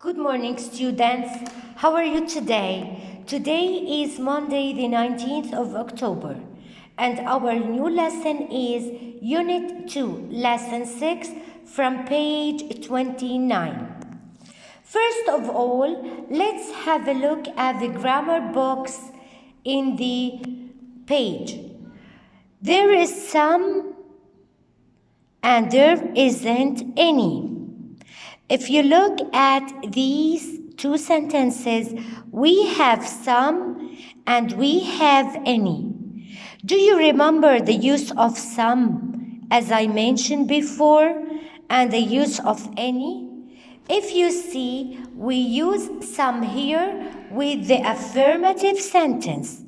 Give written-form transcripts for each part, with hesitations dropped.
Good morning, students. How are you today? Today is Monday, the 19th of October, and our new lesson is Unit 2, Lesson 6 from page 29. First of all, let's have a look at the grammar box in the page. There is some and there isn't any. If you look at these two sentences, we have some and we have any. Do you remember the use of some, as I mentioned before, and the use of any? If you see, we use some here with the affirmative sentence.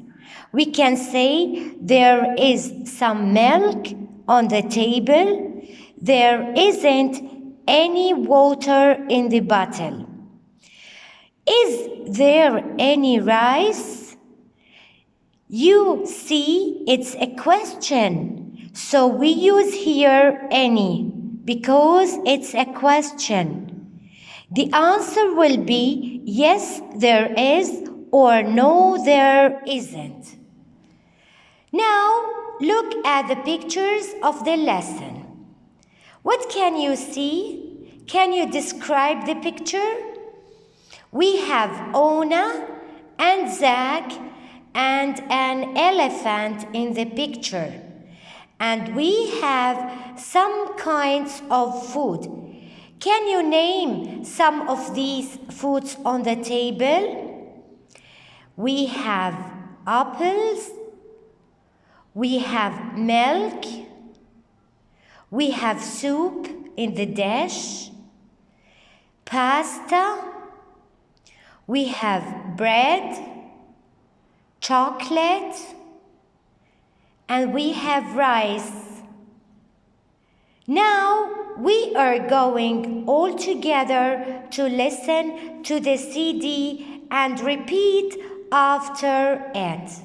We can say, there is some milk on the table. There isn't any water in the bottle. Is there any rice? You see, it's a question. So we use here any because it's a question. The answer will be yes, there is, or no, there isn't. Now, look at the pictures of the lesson. What can you see? Can you describe the picture? We have Ona and Zach and an elephant in the picture. And we have some kinds of food. Can you name some of these foods on the table? We have apples. We have milk. We have soup in the dish, pasta, we have bread, chocolate, and we have rice. Now we are going all together to listen to the CD and repeat after it.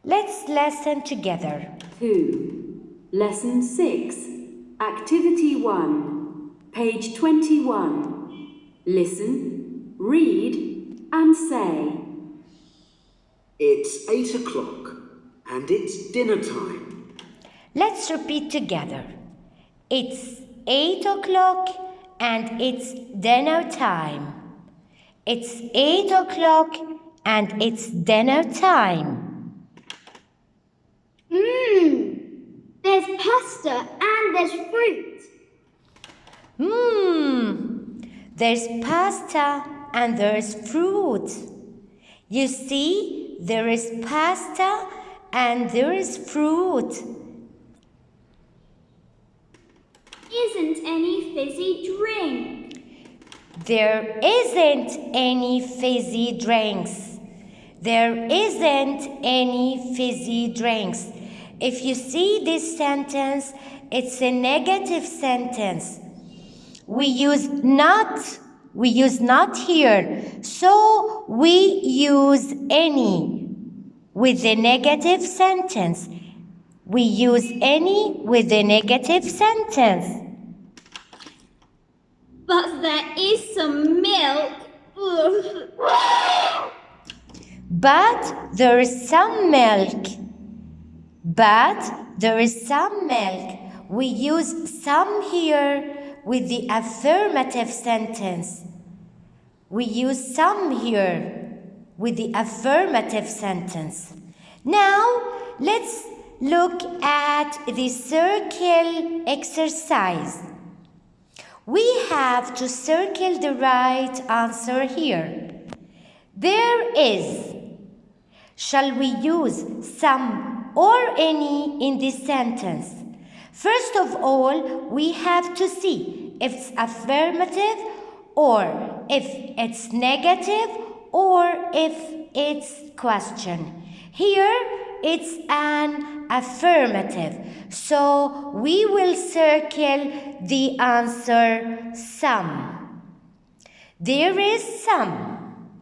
Let's listen together. 2. Lesson 6. Activity 1, page 21. Listen, read, and say. It's 8 o'clock and it's dinner time. Let's repeat together. It's 8 o'clock and it's dinner time. It's 8 o'clock and it's dinner time. There's pasta and there's fruit. There's pasta and there's fruit. You see, there is pasta and there is fruit. Isn't any fizzy drink. There isn't any fizzy drinks. There isn't any fizzy drinks. If you see this sentence, it's a negative sentence. We use not here. So we use any with the negative sentence. We use any with the negative sentence. But there is some milk. But there is some milk. But there is some milk. We use some here with the affirmative sentence. We use some here with the affirmative sentence. Now, let's look at the circle exercise. We have to circle the right answer here. There is. Shall we use some or any in this sentence? First of all, we have to see if it's affirmative or if it's negative or if it's question. Here, it's an affirmative. So, we will circle the answer some. There is some.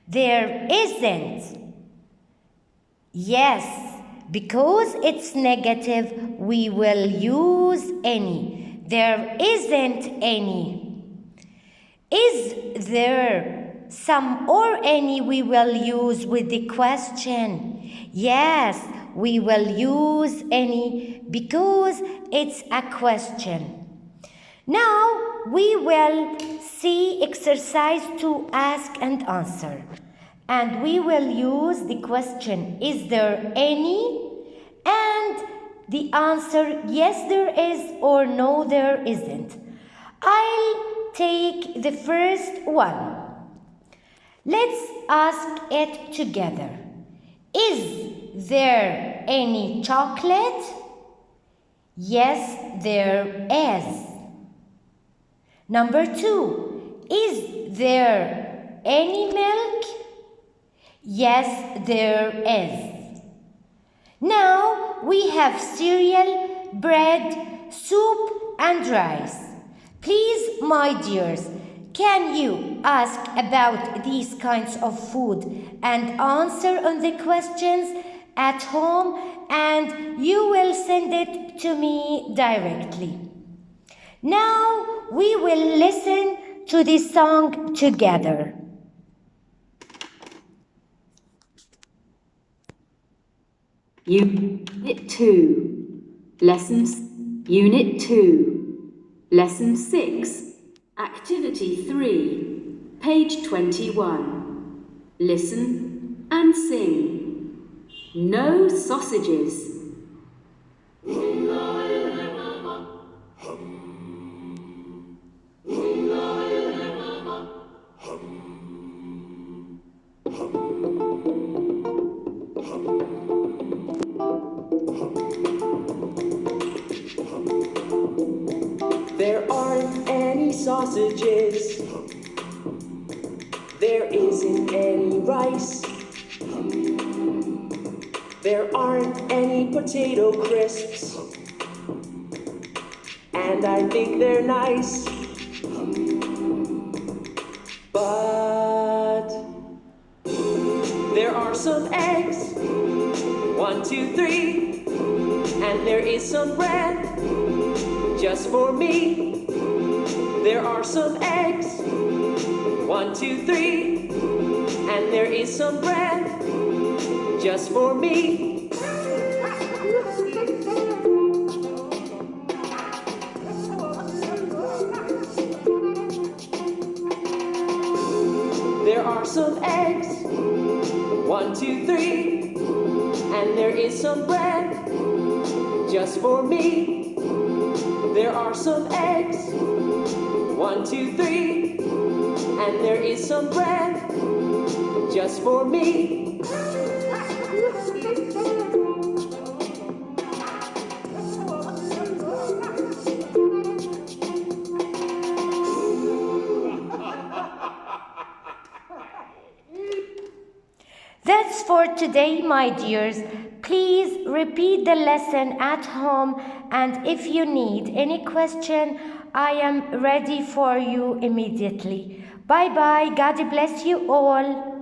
There isn't. Yes. Because it's negative, we will use any. There isn't any. Is there some or any we will use with the question? Yes, we will use any because it's a question. Now we will see exercise to ask and answer. And we will use the question, is there any? And the answer, yes there is or no there isn't. I'll take the first one. Let's ask it together. Is there any chocolate? Yes, there is. Number 2, is there any milk? Yes, there is. Now we have cereal, bread, soup, and rice. Please, my dears, can you ask about these kinds of food and answer on the questions at home, and you will send it to me directly. Now we will listen to the song together. Unit 2, Lessons, Unit 2, Lesson 6, Activity 3, page 21. Listen and sing. No sausages. There aren't any sausages. There isn't any rice. There aren't any potato crisps. And I think they're nice. But there are some eggs. 1, 2, 3. And there is some bread. Just for me, there are some eggs. 1, 2, 3, and there is some bread. Just for me. There are some eggs. 1, 2, 3, and there is some bread. Just for me. There are some eggs, 1, 2, 3, and there is some bread, just for me. That's for today, my dears. Please repeat the lesson at home, and if you need any question, I am ready for you immediately. Bye-bye. God bless you all.